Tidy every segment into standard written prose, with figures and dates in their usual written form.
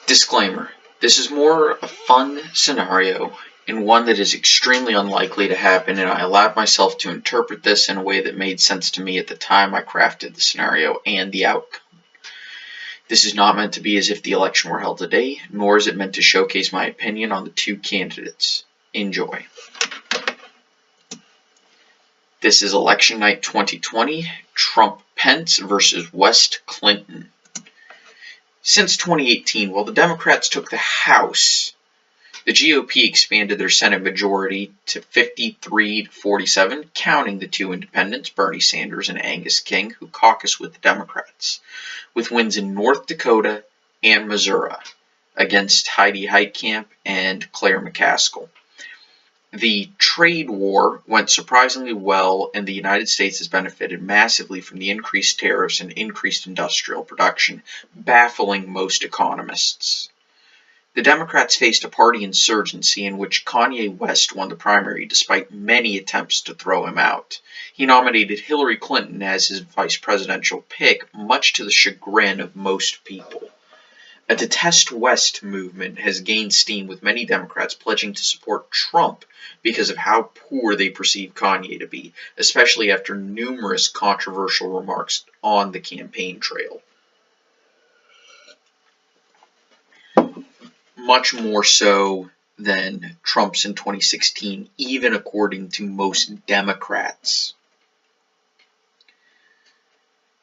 Disclaimer. This is more a fun scenario and one that is extremely unlikely to happen, and I allowed myself to interpret this in a way that made sense to me at the time I crafted the scenario and the outcome. This is not meant to be as if the election were held today, nor is it meant to showcase my opinion on the two candidates. Enjoy. This is election night 2020, Trump-Pence versus West Clinton. Since 2018, while the Democrats took the House, the GOP expanded their Senate majority to 53 to 47, counting the two independents, Bernie Sanders and Angus King, who caucus with the Democrats, with wins in North Dakota and Missouri against Heidi Heitkamp and Claire McCaskill. The trade war went surprisingly well, and the United States has benefited massively from the increased tariffs and increased industrial production, baffling most economists. The Democrats faced a party insurgency in which Kanye West won the primary despite many attempts to throw him out. He nominated Hillary Clinton as his vice presidential pick, much to the chagrin of most people. A Detest West movement has gained steam, with many Democrats pledging to support Trump because of how poor they perceive Kanye to be, especially after numerous controversial remarks on the campaign trail. Much more so than Trump's in 2016, even according to most Democrats.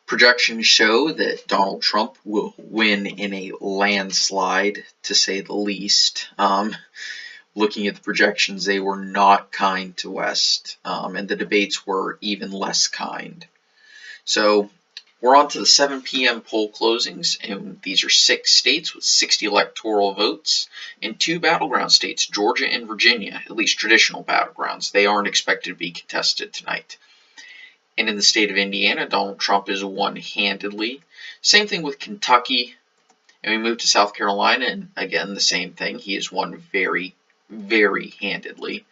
Projections show that Donald Trump will win in a landslide, to say the least. Looking at the projections, they were not kind to West, and the debates were even less kind. So we're on to the 7 p.m. poll closings, and these are 6 states with 60 electoral votes, and 2 battleground states, Georgia and Virginia, at least traditional battlegrounds. They aren't expected to be contested tonight. And in the state of Indiana, Donald Trump is won handedly. Same thing with Kentucky. And we move to South Carolina, and again, the same thing. He is won very, very handedly.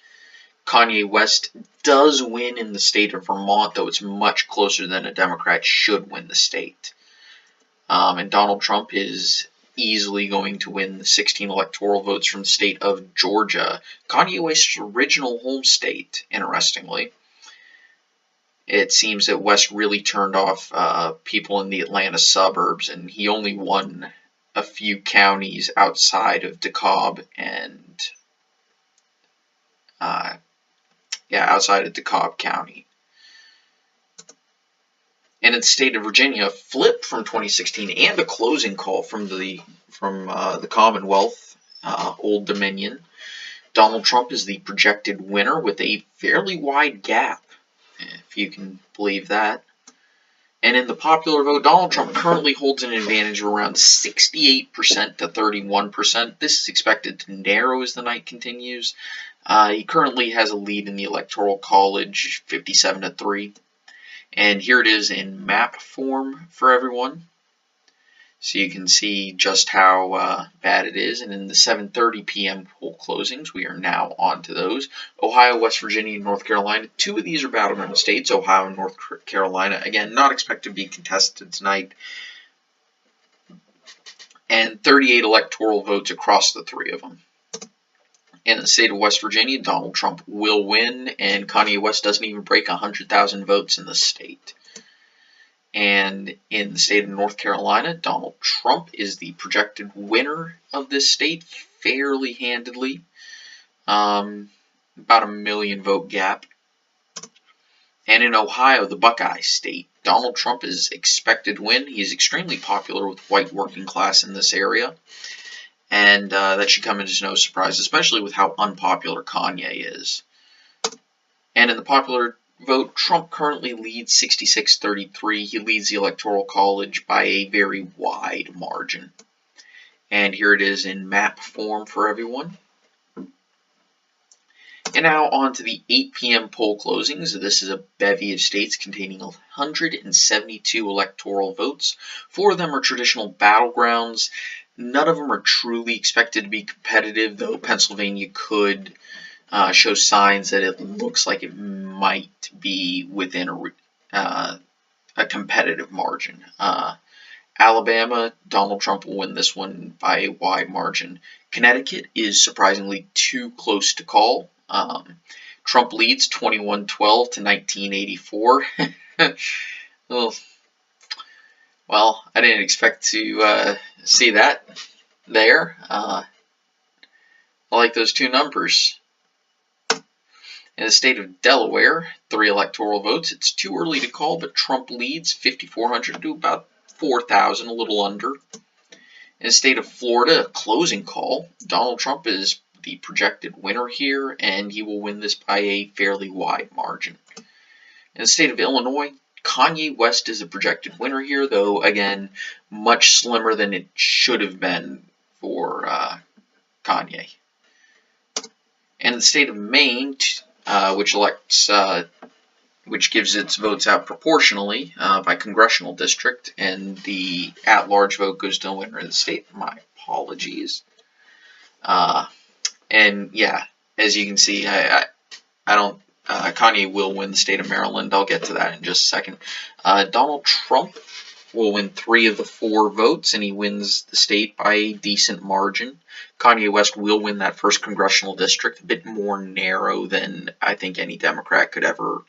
Kanye West does win in the state of Vermont, though it's much closer than a Democrat should win the state. And Donald Trump is easily going to win the 16 electoral votes from the state of Georgia, Kanye West's original home state, interestingly. It seems that West really turned off people in the Atlanta suburbs, and he only won a few counties outside of DeKalb and outside of DeKalb County. And in the state of Virginia, flip from 2016 and a closing call from the Commonwealth, Old Dominion. Donald Trump is the projected winner with a fairly wide gap, if you can believe that. And in the popular vote, Donald Trump currently holds an advantage of around 68% to 31%. This is expected to narrow as the night continues. He currently has a lead in the Electoral College, 57 to 3. And here it is in map form for everyone, so you can see just how bad it is. And in the 7:30 p.m. poll closings, we are now on to those. Ohio, West Virginia, and North Carolina. 2 of these are battleground states, Ohio and North Carolina. Again, not expected to be contested tonight. And 38 electoral votes across the 3 of them. In the state of West Virginia, Donald Trump will win, and Kanye West doesn't even break 100,000 votes in the state. And in the state of North Carolina, Donald Trump is the projected winner of this state fairly handedly. About a 1 million vote gap. And in Ohio, the Buckeye state, Donald Trump is expected to win. He is extremely popular with white working class in this area. And that should come as no surprise, especially with how unpopular Kanye is. And in the popular vote, Trump currently leads 66-33. He leads the Electoral College by a very wide margin. And here it is in map form for everyone. And now on to the 8 p.m. poll closings. This is a bevy of states containing 172 electoral votes. 4 of them are traditional battlegrounds. None of them are truly expected to be competitive, though Pennsylvania could show signs that it looks like it might be within a competitive margin. Alabama, Donald Trump will win this one by a wide margin. Connecticut is surprisingly too close to call. Trump leads 21-12 to 1984. Well, I didn't expect to see that there. I like those two numbers. In the state of Delaware, 3 electoral votes. It's too early to call, but Trump leads 5,400 to about 4,000, a little under. In the state of Florida, a closing call. Donald Trump is the projected winner here, and he will win this by a fairly wide margin. In the state of Illinois, Kanye West is a projected winner here, though, again, much slimmer than it should have been for Kanye. And the state of Maine, which gives its votes out proportionally by congressional district, and the at-large vote goes to the winner of the state. My apologies. And yeah, as you can see, I don't. Kanye will win the state of Maryland. I'll get to that in just a second. Donald Trump will win 3 of the 4 votes, and he wins the state by a decent margin. Kanye West will win that 1st congressional district, a bit more narrow than I think any Democrat could ever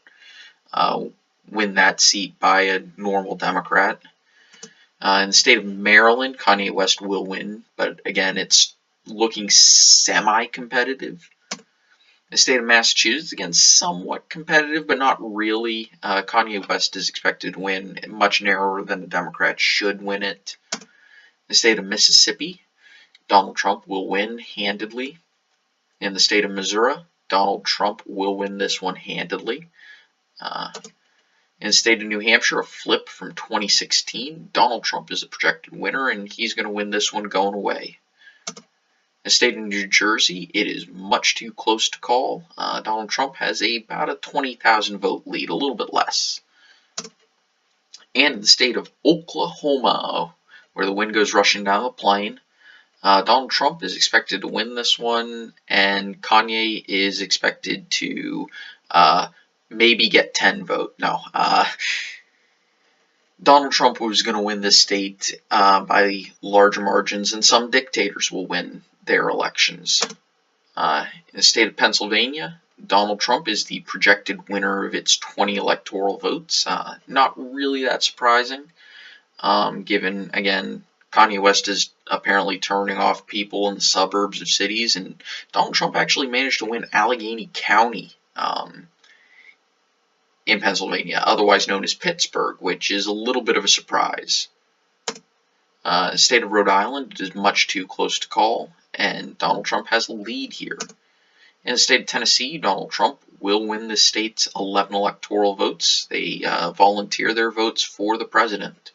win that seat by a normal Democrat. In the state of Maryland, Kanye West will win, but again, it's looking semi-competitive. The state of Massachusetts, again, somewhat competitive, but not really. Kanye West is expected to win, much narrower than the Democrats should win it. The state of Mississippi, Donald Trump will win handedly. In the state of Missouri, Donald Trump will win this one handedly. In the state of New Hampshire, a flip from 2016, Donald Trump is a projected winner, and he's going to win this one going away. The state of New Jersey, it is much too close to call. Donald Trump has about a 20,000 vote lead, a little bit less. And in the state of Oklahoma, where the wind goes rushing down the plain, Donald Trump is expected to win this one, and Kanye is expected to maybe get 10 votes. No. Donald Trump was going to win this state by larger margins, and some dictators will win their elections. In the state of Pennsylvania, Donald Trump is the projected winner of its 20 electoral votes. Not really that surprising, given, again, Kanye West is apparently turning off people in the suburbs of cities, and Donald Trump actually managed to win Allegheny County in Pennsylvania, otherwise known as Pittsburgh, which is a little bit of a surprise. The state of Rhode Island is much too close to call, and Donald Trump has a lead here. In the state of Tennessee, Donald Trump will win the state's 11 electoral votes. They volunteer their votes for the president.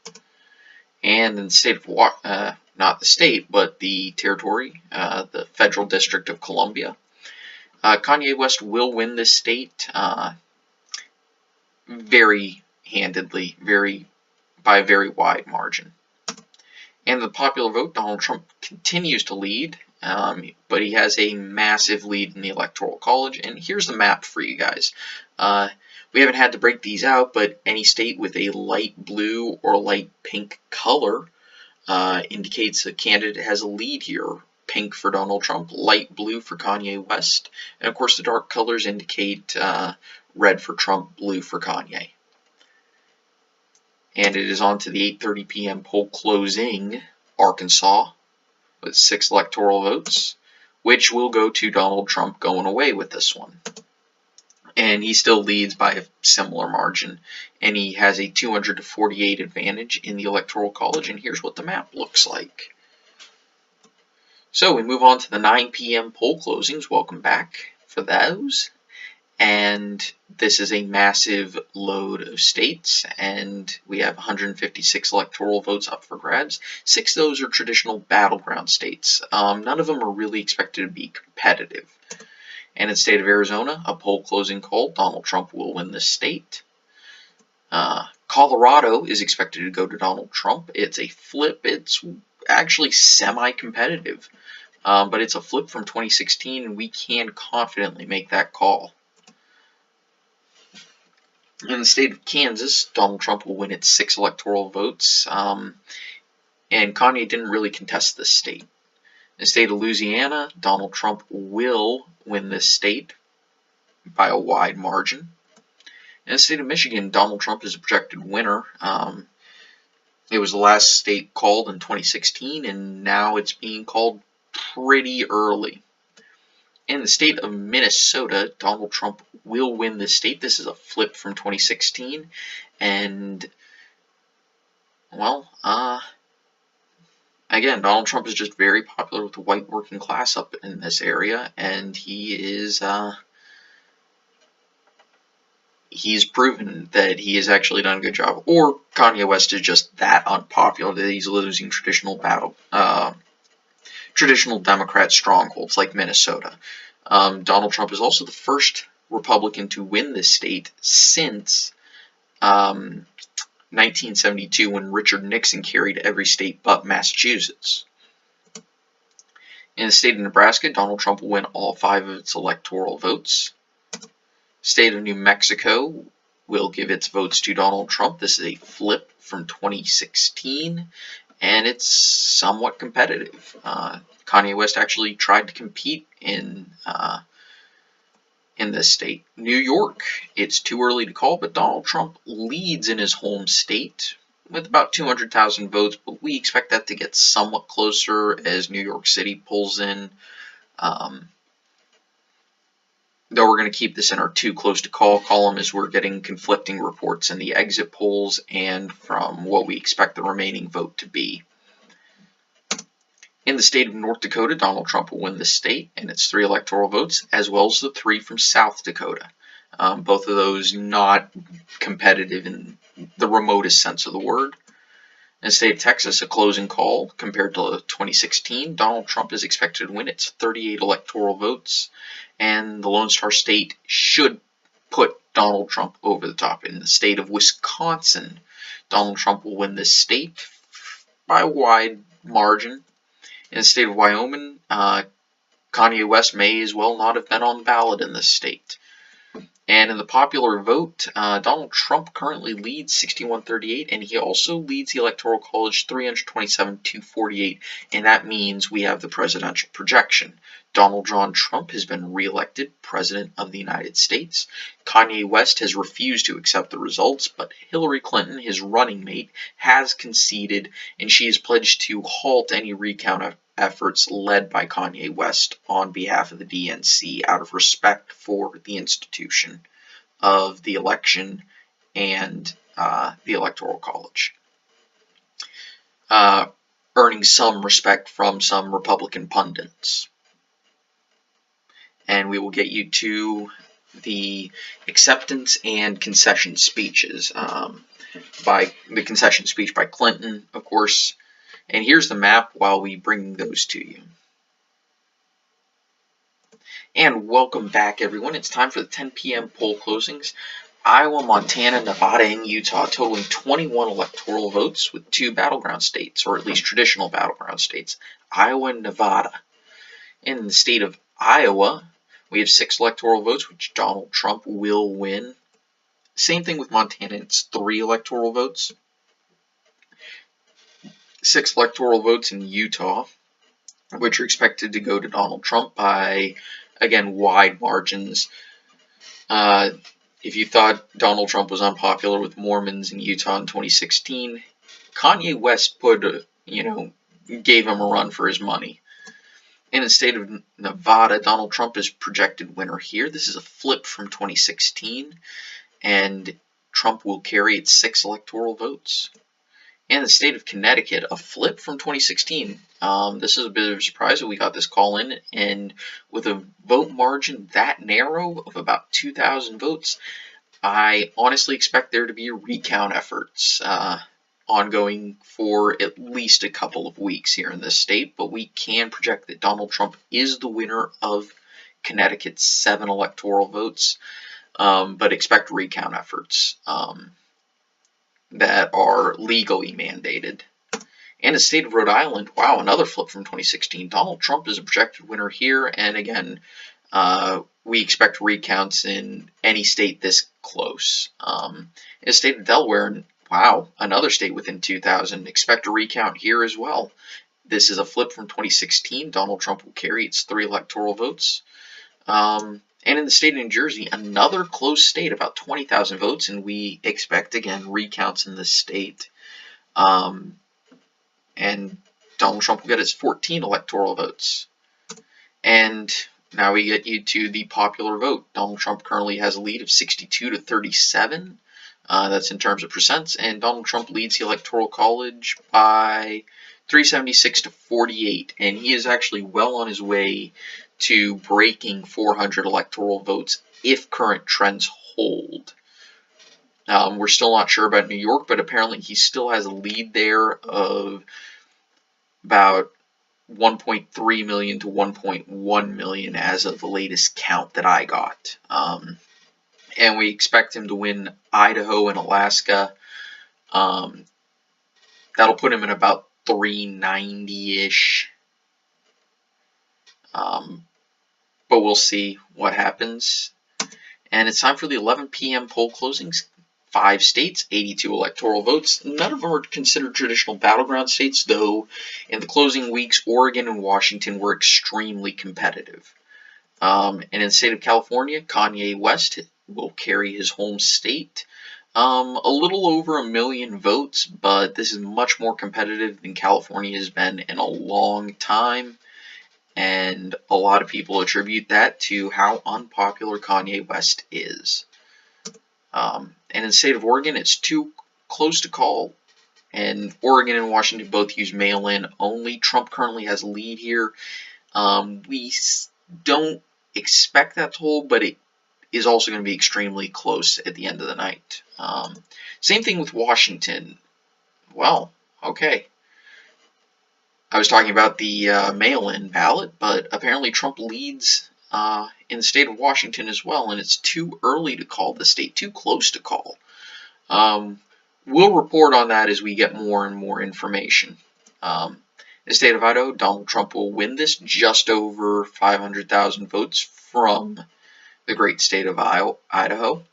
And in the state of, not the state, but the territory, the Federal District of Columbia, Kanye West will win this state very handedly, by a very wide margin. And the popular vote, Donald Trump continues to lead, but he has a massive lead in the Electoral College. And here's the map for you guys. We haven't had to break these out, but any state with a light blue or light pink color indicates a candidate has a lead here. Pink for Donald Trump, light blue for Kanye West, and of course the dark colors indicate red for Trump, blue for Kanye. And it is on to the 8:30 p.m. poll closing, Arkansas, with 6 electoral votes, which will go to Donald Trump going away with this one. And he still leads by a similar margin, and he has a 200 to 48 advantage in the Electoral College, and here's what the map looks like. So we move on to the 9 p.m. poll closings. Welcome back for those. And this is a massive load of states, and we have 156 electoral votes up for grabs. 6 of those are traditional battleground states. None of them are really expected to be competitive. And in the state of Arizona, a poll closing call. Donald Trump will win this state. Colorado is expected to go to Donald Trump. It's a flip. It's actually semi-competitive, but it's a flip from 2016, and we can confidently make that call. In the state of Kansas, Donald Trump will win its 6 electoral votes. and Kanye didn't really contest this state. In the state of Louisiana, Donald Trump will win this state by a wide margin. In the state of Michigan, Donald Trump is a projected winner. It was the last state called in 2016, and now it's being called pretty early. In the state of Minnesota, Donald Trump will win this state. This is a flip from 2016, and, well, again, Donald Trump is just very popular with the white working class up in this area, and he's proven that he has actually done a good job. Or Kanye West is just that unpopular that he's losing traditional Democrat strongholds like Minnesota. Donald Trump is also the first Republican to win this state since 1972, when Richard Nixon carried every state but Massachusetts. In the state of Nebraska, Donald Trump will win all 5 of its electoral votes. State of New Mexico will give its votes to Donald Trump. This is a flip from 2016, and it's somewhat competitive. Kanye West actually tried to compete in this state. New York, it's too early to call, but Donald Trump leads in his home state with about 200,000 votes, but we expect that to get somewhat closer as New York City pulls in. Though we're going to keep this in our too close to call column, as we're getting conflicting reports in the exit polls and from what we expect the remaining vote to be. In the state of North Dakota, Donald Trump will win the state and its 3 electoral votes, as well as the 3 from South Dakota. Both of those not competitive in the remotest sense of the word. In the state of Texas, a closing call compared to 2016. Donald Trump is expected to win its 38 electoral votes, and the Lone Star State should put Donald Trump over the top. In the state of Wisconsin, Donald Trump will win this state by a wide margin. In the state of Wyoming, Kanye West may as well not have been on the ballot in this state. And in the popular vote, Donald Trump currently leads 61-38, and he also leads the Electoral College 327-48, and that means we have the presidential projection. Donald John Trump has been reelected President of the United States. Kanye West has refused to accept the results, but Hillary Clinton, his running mate, has conceded, and she has pledged to halt any recount efforts led by Kanye West on behalf of the DNC out of respect for the institution of the election and the Electoral College, earning some respect from some Republican pundits. And we will get you to the acceptance and concession speeches. By the concession speech by Clinton, of course. And here's the map while we bring those to you. And welcome back, everyone. It's time for the 10 p.m. poll closings. Iowa, Montana, Nevada, and Utah totaling 21 electoral votes with 2 battleground states, or at least traditional battleground states, Iowa and Nevada. In the state of Iowa, we have 6 electoral votes, which Donald Trump will win. Same thing with Montana, it's 3 electoral votes. 6 electoral votes in Utah, which are expected to go to Donald Trump by, again, wide margins. If you thought Donald Trump was unpopular with Mormons in Utah in 2016, Kanye West gave him a run for his money. In the state of Nevada, Donald Trump is projected winner here. This is a flip from 2016, and Trump will carry its 6 electoral votes. In the state of Connecticut, a flip from 2016. This is a bit of a surprise that we got this call in, and with a vote margin that narrow of about 2,000 votes, I honestly expect there to be recount efforts ongoing for at least a couple of weeks here in this state, but we can project that Donald Trump is the winner of Connecticut's 7 electoral votes, but expect recount efforts that are legally mandated. And the state of Rhode Island, wow, another flip from 2016. Donald Trump is a projected winner here, and again, we expect recounts in any state this close. In the state of Delaware, wow, another state within 2,000. Expect a recount here as well. This is a flip from 2016. Donald Trump will carry its 3 electoral votes. And in the state of New Jersey, another close state, about 20,000 votes, and we expect, again, recounts in this state. And Donald Trump will get his 14 electoral votes. And now we get you to the popular vote. Donald Trump currently has a lead of 62 to 37. That's in terms of percents. And Donald Trump leads the Electoral College by 376 to 48. And he is actually well on his way to breaking 400 electoral votes if current trends hold. We're still not sure about New York, but apparently he still has a lead there of about 1.3 million to 1.1 million as of the latest count that I got. And we expect him to win Idaho and Alaska. That'll put him in about 390-ish. But we'll see what happens. And it's time for the 11 p.m. poll closings. 5 states, 82 electoral votes. None of them are considered traditional battleground states, though in the closing weeks, Oregon and Washington were extremely competitive. And in the state of California, Kanye West will carry his home state. A little over 1 million votes, but this is much more competitive than California has been in a long time. And a lot of people attribute that to how unpopular Kanye West is. And in the state of Oregon, it's too close to call. And Oregon and Washington both use mail-in only. Trump currently has a lead here. We don't expect that to hold, but it is also going to be extremely close at the end of the night. Same thing with Washington. Well, okay. I was talking about the mail-in ballot, but apparently Trump leads in the state of Washington as well, and it's too early to call the state, too close to call. We'll report on that as we get more and more information. In the state of Idaho, Donald Trump will win this, just over 500,000 votes from the great state of Idaho,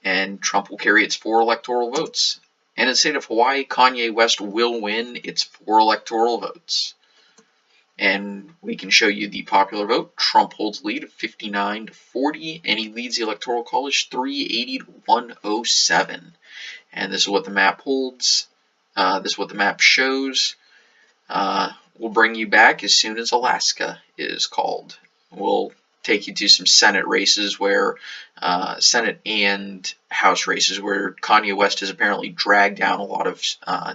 and Trump will carry its 4 electoral votes. And in the state of Hawaii, Kanye West will win its 4 electoral votes. And we can show you the popular vote. Trump holds a lead of 59 to 40, and he leads the Electoral College 380 to 107. And this is what the map holds. This is what the map shows. We'll bring you back as soon as Alaska is called. We'll take you to some Senate races where Senate and House races where Kanye West has apparently dragged down a lot of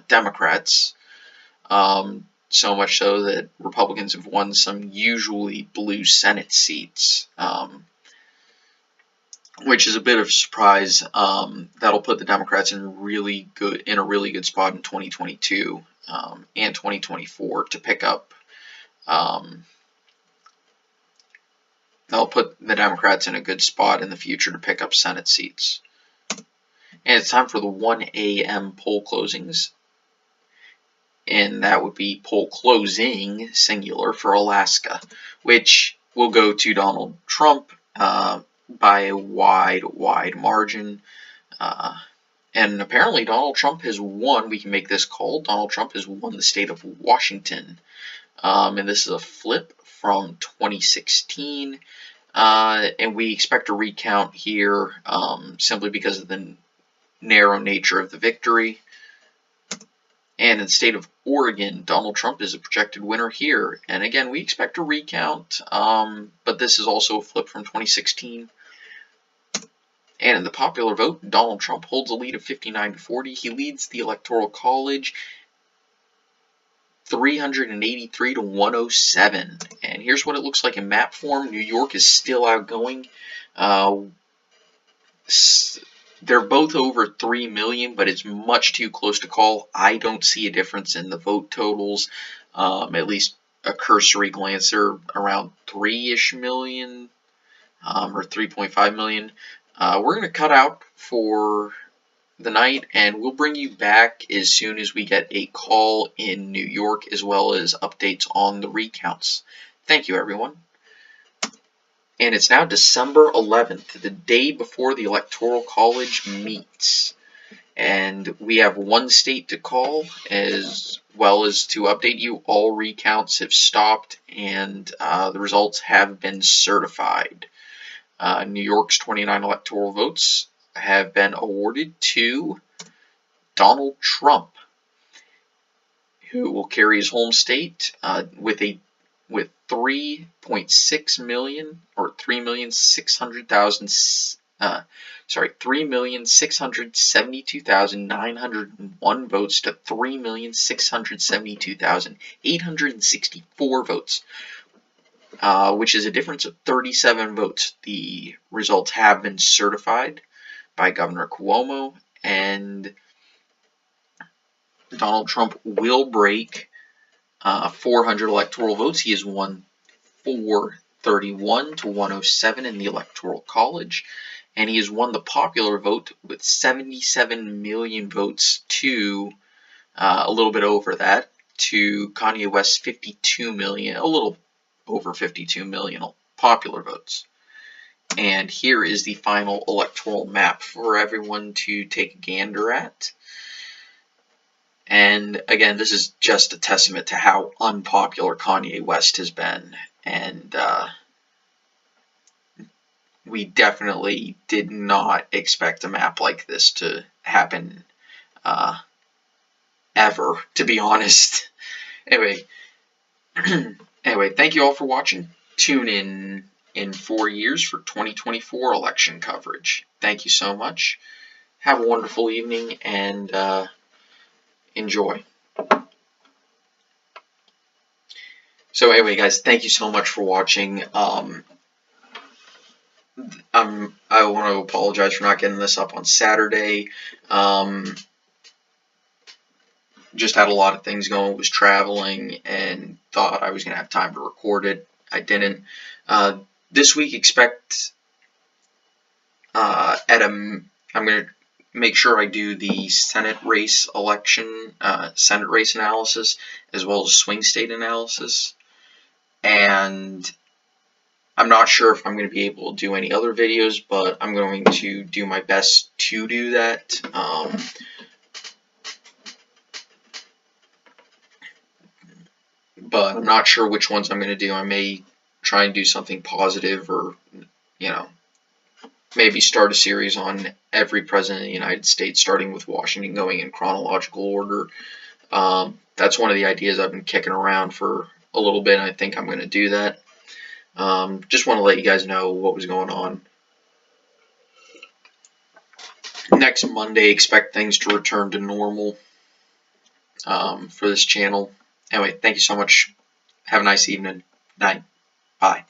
Democrats. So much so that Republicans have won some usually blue Senate seats, which is a bit of a surprise. That'll put the Democrats in a really good spot in 2022 and 2024 to pick up. That'll put the Democrats in a good spot in the future to pick up Senate seats. And it's time for the 1 a.m. poll closings. And that would be poll closing, singular, for Alaska, which will go to Donald Trump by a wide margin. And apparently Donald Trump has won. We can make this call. Donald Trump has won the state of Washington. And this is a flip from 2016. And we expect a recount here simply because of the narrow nature of the victory. And in the state of Oregon, Donald Trump is a projected winner here. And again, we expect a recount, but this is also a flip from 2016. And in the popular vote, Donald Trump holds a lead of 59 to 40. He leads the Electoral College 383 to 107. And here's what it looks like in map form. New York is still outgoing. They're both over 3 million, but it's much too close to call. I don't see a difference in the vote totals. At least a cursory glance, they're around 3-ish million or 3.5 million. We're going to cut out for the night, and we'll bring you back as soon as we get a call in New York, as well as updates on the recounts. Thank you, everyone. And it's now December 11th, the day before the Electoral College meets. And we have one state to call, as well as to update you. All recounts have stopped, and the results have been certified. New York's 29 electoral votes have been awarded to Donald Trump, who will carry his home state with 3.6 million, or 3,672,901 votes to 3,672,864 votes, which is a difference of 37 votes. The results have been certified by Governor Cuomo, and Donald Trump will break 400 electoral votes. He has won 431 to 107 in the Electoral College, and he has won the popular vote with 77 million votes to a little bit over that, to Kanye West's 52 million, a little over 52 million popular votes. And here is the final electoral map for everyone to take a gander at. And again, this is just a testament to how unpopular Kanye West has been. And we definitely did not expect a map like this to happen ever, to be honest. Anyway, thank you all for watching. Tune in 4 years for 2024 election coverage. Thank you so much. Have a wonderful evening, and enjoy. So anyway, guys, thank you so much for watching. I want to apologize for not getting this up on Saturday. Just had a lot of things going, was traveling, and thought I was going to have time to record it. I didn't. This week, expect I'm going to make sure I do the Senate race Senate race analysis, as well as swing state analysis. And I'm not sure if I'm going to be able to do any other videos, but I'm going to do my best to do that. But I'm not sure which ones I'm going to do. I may try and do something positive, or, maybe start a series on every president of the United States, starting with Washington, going in chronological order. That's one of the ideas I've been kicking around for a little bit, and I think I'm going to do that. Just want to let you guys know what was going on. Next Monday, expect things to return to normal for this channel. Anyway, thank you so much. Have a nice evening. Night. Bye.